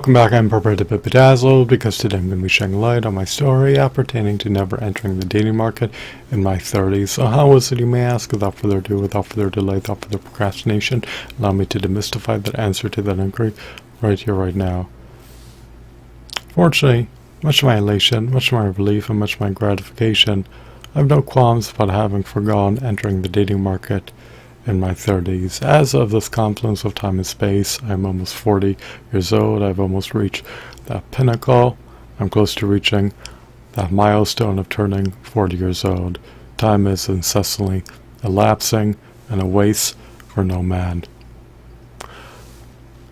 Welcome back, I'm prepared to be bedazzled because today I'm going to be shedding light on my story pertaining to never entering the dating market in my 30s. So how was it, you may ask? Without further ado, without further delay, without further procrastination, allow me to demystify that answer to that inquiry right here, right now. Fortunately, much to my elation, much to my relief, and much to my gratification, I have no qualms about having forgone entering the dating market in my 30s. As of this confluence of time and space, I'm almost 40 years old. I've almost reached that pinnacle. I'm close to reaching that milestone of turning 40 years old. Time is incessantly elapsing and awaits for no man.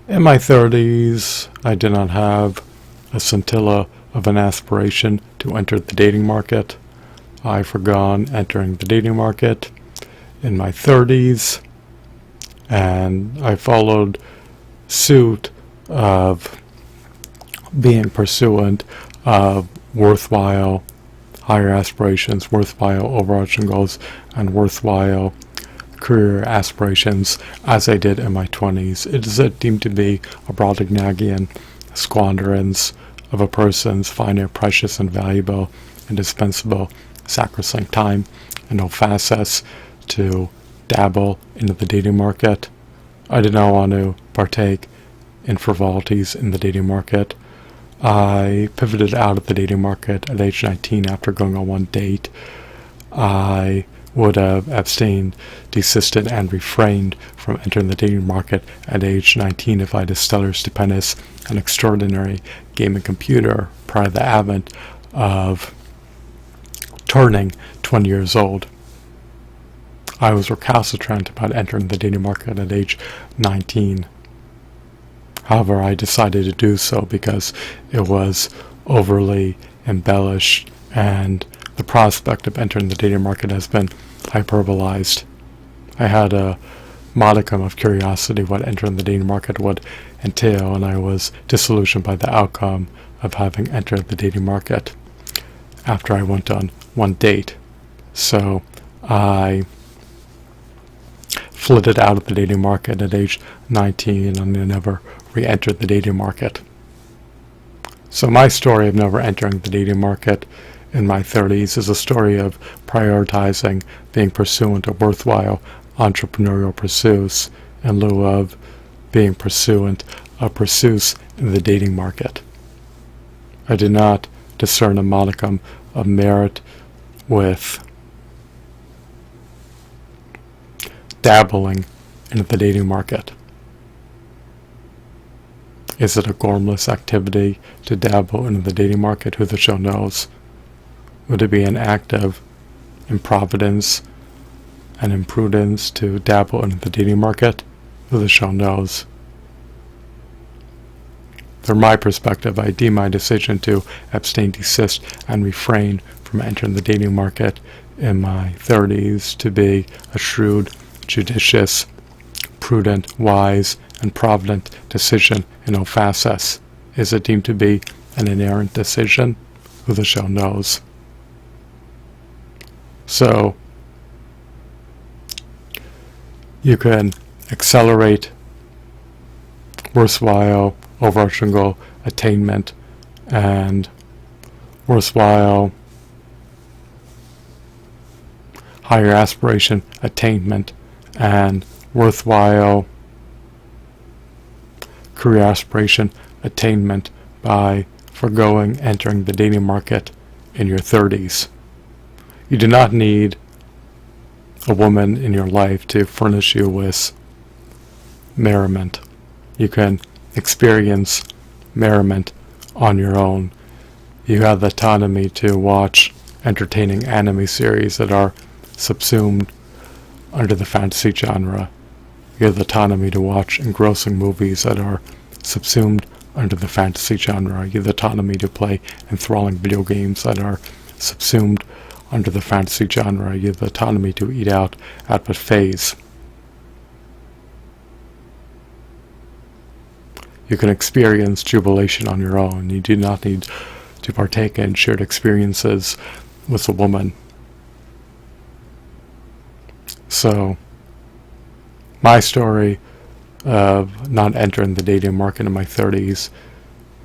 In my 30s, I did not have a scintilla of an aspiration to enter the dating market. I forgone entering the dating market in my 30s, and I followed suit of being pursuant of worthwhile higher aspirations, worthwhile overarching goals, and worthwhile career aspirations as I did in my 20s. It is deemed to be a Brobdingnagian squanderance of a person's finite, precious, and valuable, indispensable, sacrosanct time and no facets to dabble into the dating market. I did not want to partake in frivolities in the dating market. I pivoted out of the dating market at age 19 after going on one date. I would have abstained, desisted, and refrained from entering the dating market at age 19 if I had a stellar, stupendous, and extraordinary gaming computer prior to the advent of turning 20 years old. I was recalcitrant about entering the dating market at age 19. However, I decided to do so because it was overly embellished and the prospect of entering the dating market has been hyperbolized. I had a modicum of curiosity what entering the dating market would entail, and I was disillusioned by the outcome of having entered the dating market after I went on one date. So I flitted out of the dating market at age 19 and I never re-entered the dating market. So my story of never entering the dating market in my 30s is a story of prioritizing being pursuant of worthwhile entrepreneurial pursuits in lieu of being pursuant of pursuits in the dating market. I did not discern a modicum of merit with dabbling into the dating market. Is it a gormless activity to dabble into the dating market? Who the show knows? Would it be an act of improvidence and imprudence to dabble into the dating market? Who the show knows? From my perspective, I deem my decision to abstain, desist, and refrain from entering the dating market in my 30s to be a shrewd, judicious, prudent, wise, and provident decision in no facets. Is it deemed to be an inerrant decision? Who the show knows? So, you can accelerate worthwhile overarching goal attainment and worthwhile higher aspiration attainment and worthwhile career aspiration attainment by foregoing entering the dating market in your 30s. You do not need a woman in your life to furnish you with merriment. You can experience merriment on your own. You have the autonomy to watch entertaining anime series that are subsumed under the fantasy genre. You have the autonomy to watch engrossing movies that are subsumed under the fantasy genre. You have the autonomy to play enthralling video games that are subsumed under the fantasy genre. You have the autonomy to eat out at buffets. You can experience jubilation on your own. You do not need to partake in shared experiences with a woman. So, my story of not entering the dating market in my 30s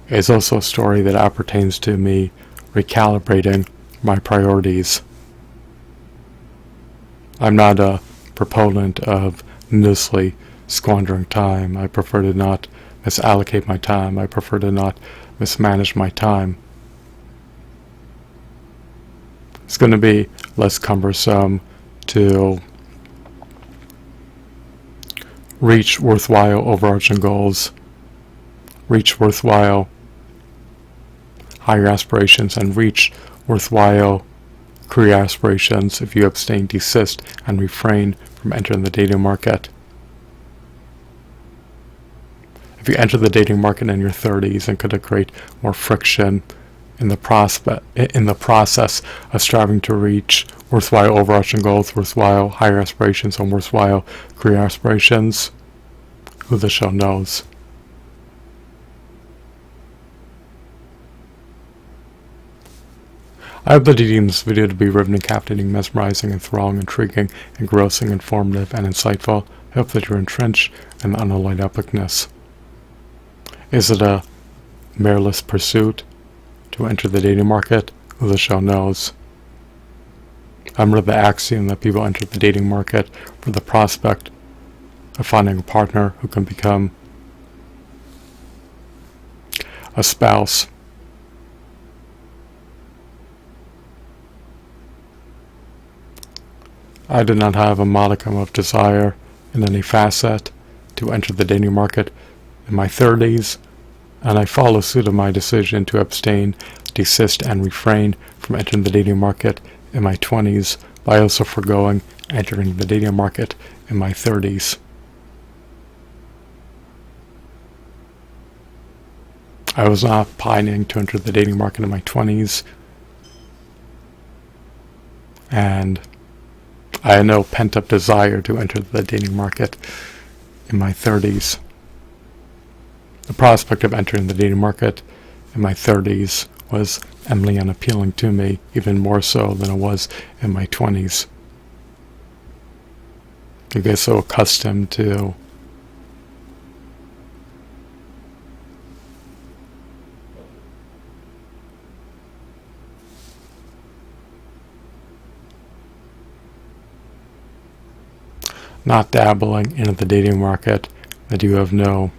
It's also a story that appertains to me recalibrating my priorities. I'm not a proponent of needlessly squandering time. I prefer to not misallocate my time. I prefer to not mismanage my time. It's going to be less cumbersome to reach worthwhile overarching goals, reach worthwhile higher aspirations, and reach worthwhile career aspirations if you abstain, desist, and refrain from entering the dating market. If you enter the dating market in your 30s, and could create more friction in the process of striving to reach worthwhile overarching goals, worthwhile higher aspirations, and worthwhile career aspirations, who the show knows. I hope that you deem this video to be riveting, captivating, mesmerizing, enthralling, intriguing, engrossing, informative, and insightful. I hope that you're entrenched in the unalloyed epicness. Is it a mereless pursuit to enter the dating market? Who the show knows. I'm under the axiom that people enter the dating market for the prospect of finding a partner who can become a spouse. I did not have a modicum of desire in any facet to enter the dating market in my 30s, and I follow suit of my decision to abstain, desist, and refrain from entering the dating market in my 20s by also foregoing entering the dating market in my 30s. I was not pining to enter the dating market in my 20s, and I had no pent-up desire to enter the dating market in my 30s. The prospect of entering the dating market in my 30s was eminently unappealing to me, even more so than it was in my 20s. I get so accustomed to not dabbling into the dating market that you have no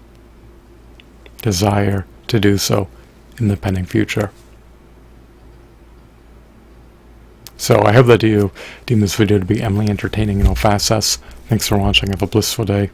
desire to do so in the pending future. So I hope that you deem this video to be eminently entertaining in all facets. Thanks for watching. Have a blissful day.